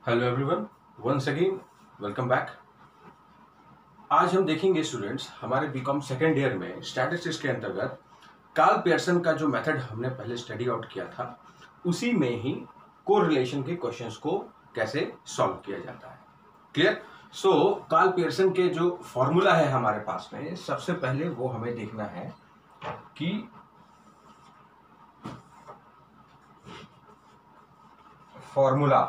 Hello everyone, once again welcome back. आज हम देखेंगे स्टूडेंट्स हमारे बीकॉम सेकेंड ईयर में स्टैटिस्टिक्स के अंतर्गत कार्ल पियर्सन का जो मेथड हमने पहले स्टडी आउट किया था उसी में ही कोरिलेशन के क्वेश्चंस को कैसे सॉल्व किया जाता है। क्लियर? सो कार्ल पियर्सन के जो फॉर्मूला है हमारे पास में, सबसे पहले वो हमें देखना है कि फॉर्मूला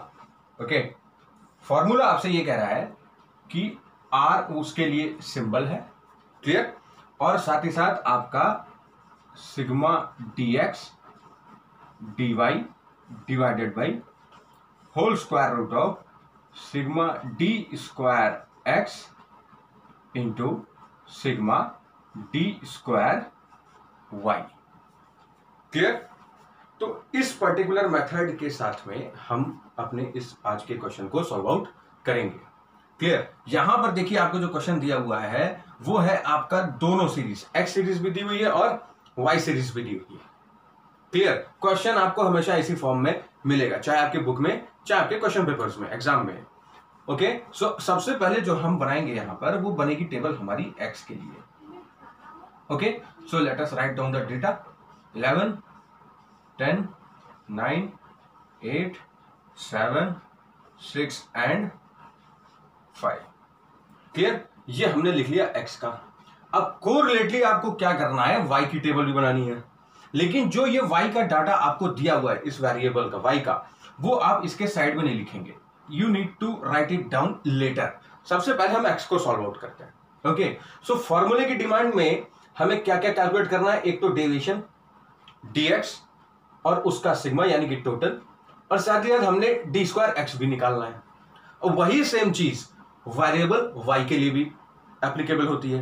फॉर्मूला आपसे ये कह रहा है कि आर उसके लिए सिंबल है। क्लियर? और साथ ही साथ आपका sigma dx dy divided by whole square root of sigma d square x into sigma d square y। Clear? तो इस पर्टिकुलर मेथड के साथ में हम अपने इस आज के क्वेश्चन को सॉल्व आउट करेंगे। क्लियर? यहां पर देखिए आपको जो क्वेश्चन दिया हुआ है वो है आपका दोनों सीरीज, एक्स सीरीज भी दी हुई है और वाई सीरीज भी दी हुई है। क्लियर? क्वेश्चन आपको हमेशा इसी फॉर्म में मिलेगा, चाहे आपके बुक में चाहे आपके क्वेश्चन पेपर्स में, एग्जाम में। ओके, सो सबसे पहले जो हम बनाएंगे यहां पर वो बनेगी टेबल हमारी एक्स के लिए। Okay, so let us right down the data 11 10 9 8 7 6 and 5। Clear? ये हमने लिख लिया x का। अब कोरिलेटली आपको क्या करना है, y की टेबल भी बनानी है। लेकिन जो ये y का डाटा आपको दिया हुआ है इस वेरिएबल का y का, वो आप इसके साइड में नहीं लिखेंगे। You need to write it down later. सबसे पहले हम x को सॉल्व आउट करते हैं। ओके, सो फॉर्मूले की डिमांड में हमें क्या क्या कैलकुलेट करना है, एक तो डेविएशन dx और उसका सिग्मा यानी कि टोटल, और साथ ही साथ हमने डी स्क्वायर एक्स भी निकालना है। और वही सेम चीज वेरिएबल y के लिए भी एप्लीकेबल होती है।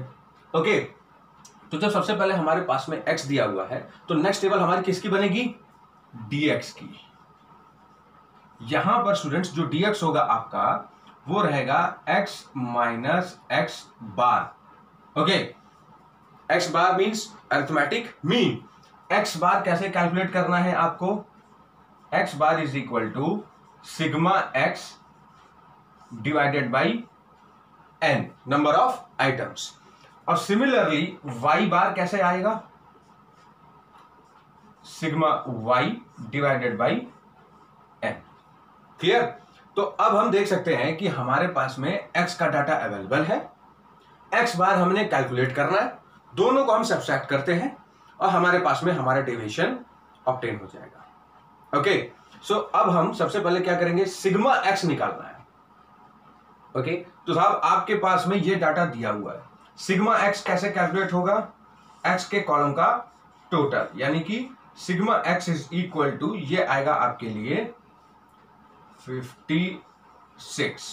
ओके, तो जब सबसे पहले हमारे पास में x दिया हुआ है तो नेक्स्ट टेबल हमारी किसकी बनेगी, dx की। यहां पर स्टूडेंट्स जो dx होगा आपका वो रहेगा x minus x bar. Okay, x bar means arithmetic mean. x bar कैसे कैलकुलेट करना है आपको, x bar is equal to sigma x divided by n number of items. और सिमिलरली y बार कैसे आएगा, sigma y divided by n। Clear? तो अब हम देख सकते हैं कि हमारे पास में x का डाटा अवेलेबल है, x बार हमने कैलकुलेट करना है, दोनों को हम सब्ट्रैक्ट करते हैं और हमारे पास में हमारा डेविएशन ऑब्टेन हो जाएगा। ओके, सो अब हम सबसे पहले क्या करेंगे, सिग्मा एक्स निकालना है। ओके, तो साहब आपके पास में ये डाटा दिया हुआ है, सिग्मा एक्स कैसे कैलकुलेट होगा, एक्स के कॉलम का टोटल यानी कि sigma x is equal to, ये आएगा आपके लिए 56।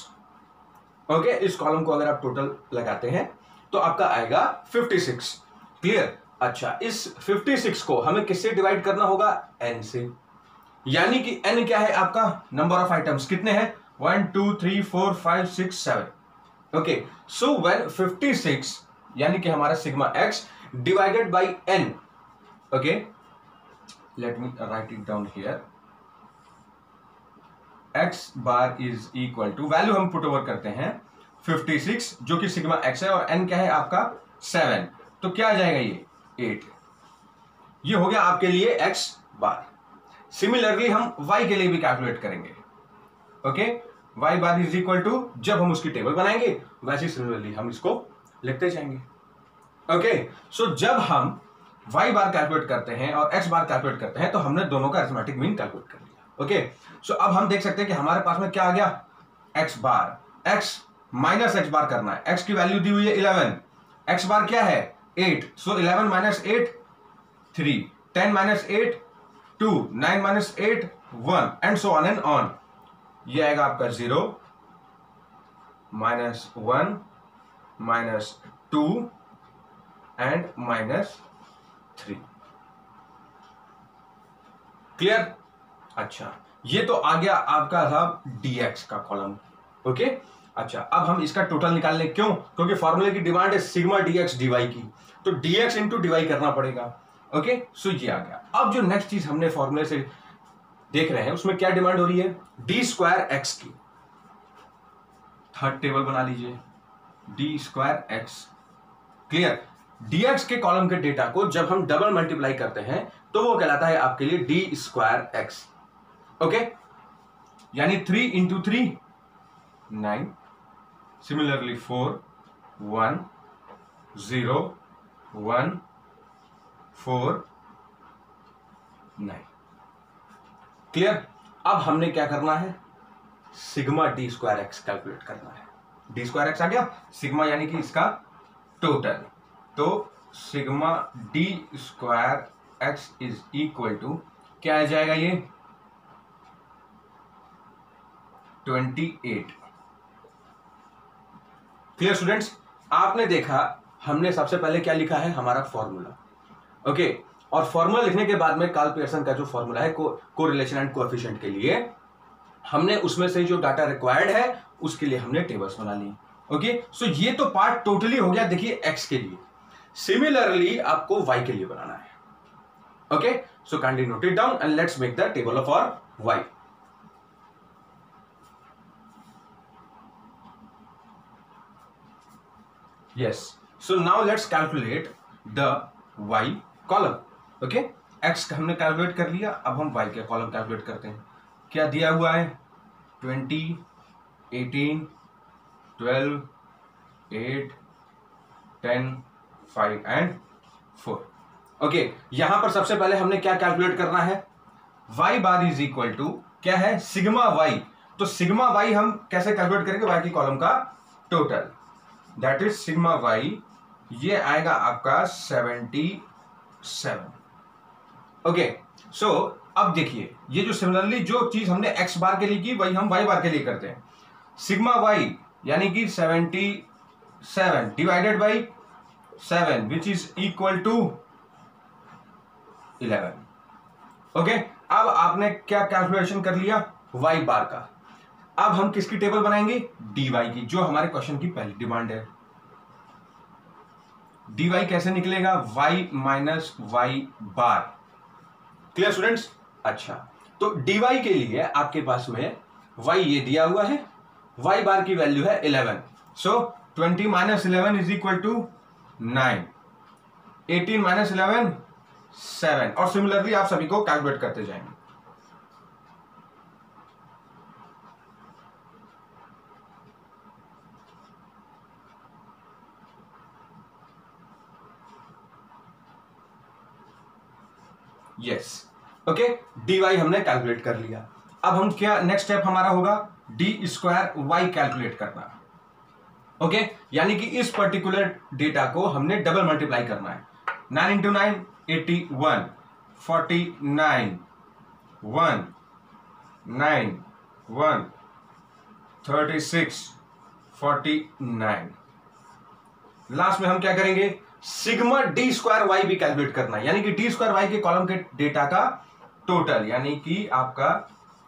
ओके, इस कॉलम को अगर आप टोटल लगाते हैं तो आपका आएगा 56। क्लियर? अच्छा, इस 56 को हमें किससे डिवाइड करना होगा, n से, यानी कि n क्या है आपका, नंबर ऑफ आइटम्स कितने हैं, 1 2 3 4 5 6 7। ओके, सो व्हेन 56 यानी कि हमारा sigma x divided by n। Okay, let me write it down here, x bar is equal to, value हम पुट ओवर करते हैं 56 जो कि सिग्मा x है और n क्या है आपका 7, तो क्या आ जाएगा ये 8। ये हो गया आपके लिए x बार। सिमिलरली हम y के लिए भी कैलकुलेट करेंगे। Okay, y bar is equal to, जब हम उसकी टेबल बनाएंगे वैसे सिमिलरली हम इसको लिखते जाएंगे। ओके, सो जब हम y बार कैलकुलेट करते हैं और x बार कैलकुलेट करते हैं तो हमने दोनों का अरिथमेटिक मीन कैलकुलेट कर लिया। ओके, सो अब हम देख सकते हैं कि हमारे पास में क्या आ गया, x बार, x माइनस x बार करना है, x की वैल्यू दी हुई है 11, x बार क्या है 8, सो 11 minus 8 3, 10 minus 8 2, 9 minus 8 1 and so on and on. ये आएगा आपका 0 minus 1 minus 2 and minus 3। Clear? अच्छा, ये तो आ गया आपका था dx का कॉलम। ओके, अच्छा, अब हम इसका टोटल निकाल लें, क्यों, क्योंकि फॉर्मूले की डिमांड है सिग्मा dx dy की, तो dx इंटू dy करना पड़ेगा। ओके, सो ये आ गया। अब जो नेक्स्ट चीज हमने फॉर्मूले से देख रहे हैं उसमें क्या डिमांड हो रही है, डी स्क्वायर एक्स की। थर्ड टेबल बना लीजिए, D square x. Clear? dx के कॉलम के डेटा को जब हम डबल मल्टीप्लाई करते हैं तो वो कहलाता है आपके लिए डी स्क्वायर एक्स। ओके, यानी 3 इंटू 3 9, सिमिलरली 4 1 0 1 4 9। क्लियर? अब हमने क्या करना है, sigma d square x calculate करना है। डी स्क्वायर एक्स आ गया, सिग्मा यानी कि इसका टोटल, तो sigma d square x is equal to क्या आ जाएगा, ये 28। Clear students? आपने देखा हमने सबसे पहले क्या लिखा है, हमारा फॉर्मूला। ओके, और फॉर्मूला लिखने के बाद में कार्ल पियर्सन का जो फॉर्मूला है कोरिलेशन एंड कोएफिशिएंट के लिए, हमने उसमें से जो डाटा रिक्वायर्ड है उसके लिए हमने टेबल्स बना ली। ओके, सो ये तो पार्ट टोटली हो गया देखिए एक्स के लिए। सिमिलरली आपको वाई के लिए बनाना है। Okay, so kindly note it down and let's make the table of our y. Yes, so now let's calculate the y column. Okay, x का हमने कैलकुलेट कर लिया, अब हम y के कॉलम कैलकुलेट करते हैं। क्या दिया हुआ है, 20 18 12 8 10 5 एंड 4। ओके, यहां पर सबसे पहले हमने क्या कैलकुलेट करना है, y bar is equal to क्या है, सिग्मा y। तो सिग्मा y हम कैसे कैलकुलेट करेंगे, y की कॉलम का total, that is sigma y, ये आएगा आपका 77। ओके, सो अब देखिए ये जो सिमिलरली जो चीज हमने एक्स बार के लिए की वही हम वाई बार के लिए करते हैं। सिग्मा वाई यानी कि 77 divided by 7 which is equal to 11। Okay, अब आपने क्या कैलकुलेशन कर लिया, वाई बार का। अब हम किसकी टेबल बनाएंगे, dy की, जो हमारे क्वेश्चन की पहली डिमांड है। dy कैसे निकलेगा, y minus y bar. Clear students? अच्छा, तो dy के लिए आपके पास में y ये दिया हुआ है, y बार की वैल्यू है 11, so 20 minus 11 is equal to 9, 18 minus 11 7, और सिमिलरली आप सभी को कैलकुलेट करते जाएंगे। यस, ओके, dy हमने कैलकुलेट कर लिया। अब हम क्या नेक्स्ट स्टेप हमारा होगा, डी स्क्वायर वाई कैलकुलेट करना। ओके, यानी कि इस पर्टिकुलर डेटा को हमने डबल मल्टीप्लाई करना है। 9 इंटू 9 81, 49 1 9 1 36 49। लास्ट में हम क्या करेंगे, सिग्मा डी स्क्वायर वाई भी कैलकुलेट करना है, यानी कि डी स्क्वायर वाई के कॉलम के डेटा का टोटल, यानी कि आपका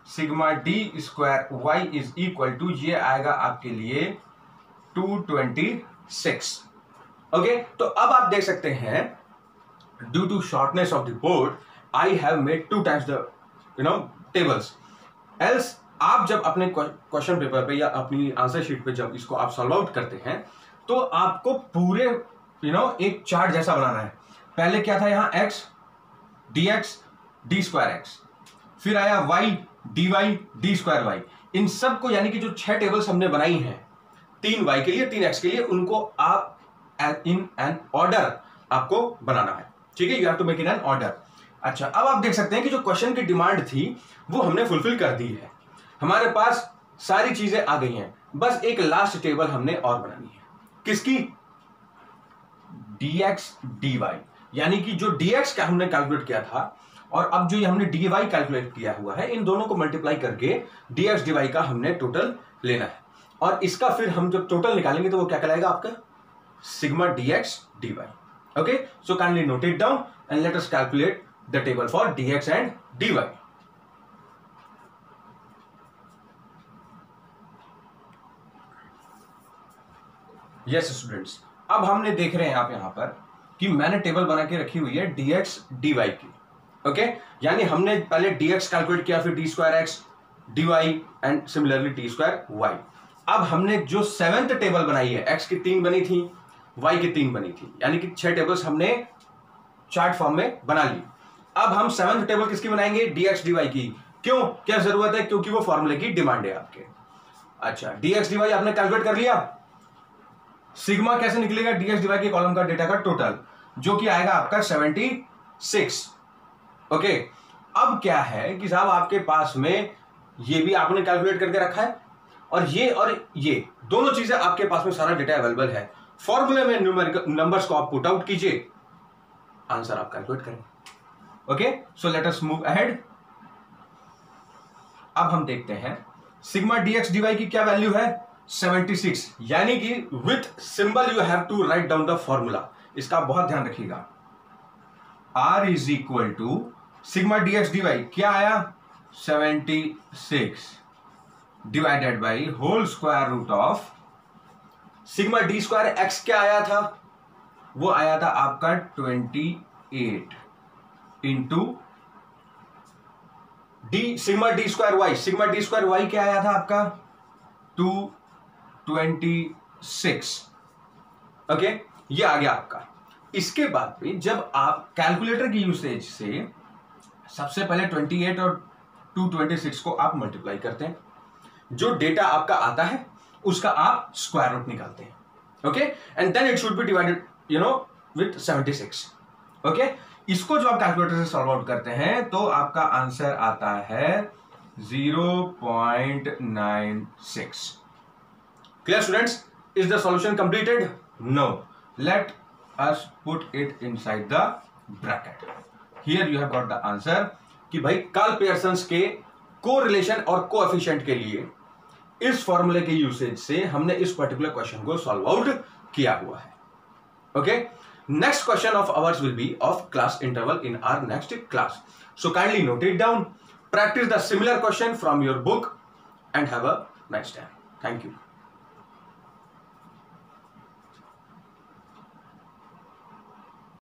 sigma d square y is equal to ये आएगा आपके लिए 226। ओके, तो अब आप देख सकते हैं due to shortness of the board I have made 2 times the tables. Else आप जब अपने क्वेश्चन पेपर पे या अपनी आंसर शीट पे जब इसको आप सॉल्व आउट करते हैं तो आपको पूरे एक चार्ट जैसा बनाना है। पहले क्या था, यहां x dx d square x, फिर आया y dy d square y. इन सब को यानी कि जो 6 टेबल्स हमने बनाई हैं 3 y के लिए 3 x के लिए, उनको आप इन एन ऑर्डर आपको बनाना है। ठीक है, you have to make in an order. अच्छा, अब आप देख सकते हैं कि जो क्वेश्चन की डिमांड थी वो हमने फुलफिल कर दी है, हमारे पास सारी चीजें आ गई हैं, बस एक लास्ट टेबल हमने और बनानी है। किसकी, dx dy, यानी कि जो dx का हमने कैलकुलेट किया था और अब जो ये हमने dy कैलकुलेट किया हुआ है, इन दोनों को मल्टीप्लाई करके dx dy का हमने टोटल लेना है, और इसका फिर हम जब टोटल निकालेंगे तो वो क्या कहलाएगा आपका, sigma dx dy। Okay, so kindly note it down and let us calculate the table for dx and dy। Yes students, अब हमने देख रहे हैं आप यहां पर कि मैंने टेबल बना के रखी हुई है dx dy की। ओके, यानी हमने पहले dx कैलकुलेट किया, फिर d square x dy and similarly d square y। अब हमने जो 7th टेबल बनाई है, x की 3 बनी थी, y की 3 बनी थी, यानी कि 6 टेबल्स हमने चार्ट फॉर्म में बना ली। अब हम 7th टेबल किसकी बनाएंगे? dx dy की। क्यों, क्या जरूरत है? क्योंकि वो फॉर्मूले की डिमांड है आपके। अच्छा, dx dy आपने कैलकुलेट कर लिया। सिग्मा कैसे निकलेगा? dx dy के कॉलम का डेटा का टोटल, जो कि आएगा आपका 76। ओके, अब क्या है कि साहब आपके पास में ये भी आपने कैलकुलेट करके रखा है, और ये दोनों चीजें आपके पास में सारा डेटा अवेलेबल है। फॉर्मूले में न्यूमेरिकल नंबर्स को आप पुट आउट कीजिए, आंसर आप कैलकुलेट करें। Okay, so let us move ahead. अब हम देखते हैं सिग्मा dx dy की क्या वैल्यू है? 76, यानी कि with symbol you have to write down the formula. इसका बहुत ध्यान रखिएगा। r is equal to sigma dx dy क्या आया? 76 divided by whole square root of sigma d square x क्या आया था? वो आया था आपका 28 into d sigma d square y. Sigma d square y क्या आया था आपका? 226। ओके, ये आ गया आपका। इसके बाद में जब आप कैलकुलेटर की यूसेज से सबसे पहले 28 और 226 को आप मल्टीप्लाई करते हैं, जो डेटा आपका आता है उसका आप स्क्वायर रूट निकालते हैं। Okay, and then it should be divided with 76। Okay, इसको जो आप कैलकुलेटर से सॉल्व आउट करते हैं तो आपका आंसर आता है 0.96। Clear students? Is the solution completed? No, let us put it inside the bracket. Here you have got the answer कि भाई कार्ल पियर्सन्स के कोरिलेशन और कोएफिशिएंट के लिए इस फॉर्मूले के यूसेज से हमने इस पर्टिकुलर क्वेश्चन को सॉल्व आउट किया हुआ है। Okay, next question of ours will be of class interval in our next class. So kindly note it down, practice the similar question from your book and have a nice time. Thank you.